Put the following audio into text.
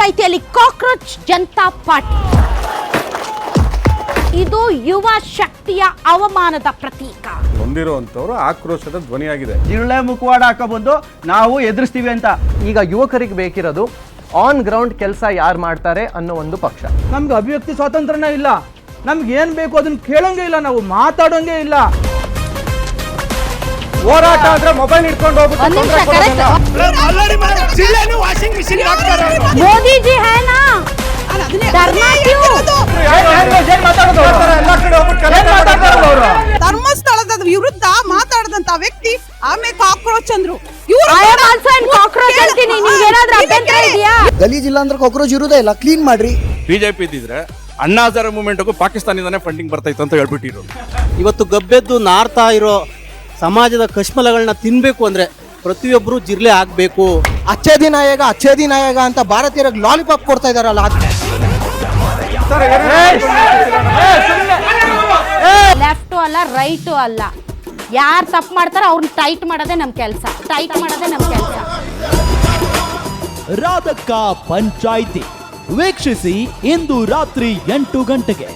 ಪಂಚಾಯಿತಿಯಲ್ಲಿ cockroach Janata party. ಇದು ಯುವ ಶಕ್ತಿಯ ಅವಮಾನದ ಪ್ರತೀಕ. ಹೊಂದಿರುವಂತವರು ಆಕ್ರೋಶದ ಧ್ವನಿಯಾಗಿದೆ. ಜಿರಳೆ ಮುಖವಾಡ ಹಾಕಬಂದು ನಾವು ಎದುರಿಸ್ತೀವಿ ಅಂತ. ಈಗ ಯುವಕರಿಗೆ ಬೇಕಿರೋದು ಆನ್ ಗ್ರೌಂಡ್ ಕೆಲಸ ಯಾರು ಮಾಡ್ತಾರೆ ಅನ್ನೋ ಒಂದು ಪಕ್ಷ. ನಮ್ಗೆ ಅಭಿವ್ಯಕ್ತಿ ಸ್ವಾತಂತ್ರ್ಯನೇ ಇಲ್ಲ, ನಮ್ಗೆ ಏನ್ ಬೇಕು ಅದನ್ನ ಕೇಳೋಂಗೆ ಇಲ್ಲ, ನಾವು ಮಾತಾಡೋಂಗೆ ಇಲ್ಲ. ಹೋರಾಟ ಅಂದ್ರೆ ಮೊಬೈಲ್ ಇಟ್ಕೊಂಡು ಮೋದಿ ಜಿ ಹೈ ನಾ ಧರ್ಮಸ್ಥಳದ ವಿರುದ್ಧ ಮಾತಾಡದಂತ ವ್ಯಕ್ತಿ ಆಮೇಲೆ ಕಾಕ್ರೋಚ್ ಅಂದ್ರು. ಗಲೀಜಿಲ್ಲ ಅಂದ್ರೆ ಕಾಕ್ರೋಚ್ ಇರುವುದೇ ಇಲ್ಲ, ಕ್ಲೀನ್ ಮಾಡ್ರಿ. ಬಿಜೆಪಿ ಇದ್ದಿದ್ರೆ ಅಣ್ಣಾ ಹಜಾರೆ ಮೂವ್ಮೆಂಟ್ಗೂ ಪಾಕಿಸ್ತಾನದಿಂದಾನೇ ಫಂಡಿಂಗ್ ಬರ್ತಾಯಿತ್ತು ಅಂತ ಹೇಳ್ಬಿಟ್ಟಿರು. ಇವತ್ತು ಗಬ್ಬೆದ್ದು ನಾರ್ತಾ ಇರೋ ಸಮಾಜದ ಕಶ್ಮಲಗಳನ್ನ ತಿನ್ಬೇಕು ಅಂದ್ರೆ ಪ್ರತಿಯೊಬ್ಬರು ಜಿರ್ಲೆ ಆಗ್ಬೇಕು. ಅಚ್ಚೇ ದಿನ ಆಯೇಗ ಅಂತ ಭಾರತೀಯರಿಗೆ ಲಾಲಿಪಾಪ್ ಕೊಡ್ತಾ ಇದಾರಲ್ಲ. ಲೆಫ್ಟು ಅಲ್ಲ ರೈಟು ಅಲ್ಲ, ಯಾರು ತಪ್ಪು ಮಾಡ್ತಾರೋ ಅವ್ರನ್ನ ಟೈಟ್ ಮಾಡೋದೇ ನಮ್ಮ ಕೆಲಸ. ರಾಧಕ್ಕ ಪಂಚಾಯಿತಿ ವೀಕ್ಷಿಸಿ ಇಂದು ರಾತ್ರಿ 8 ಗಂಟೆಗೆ.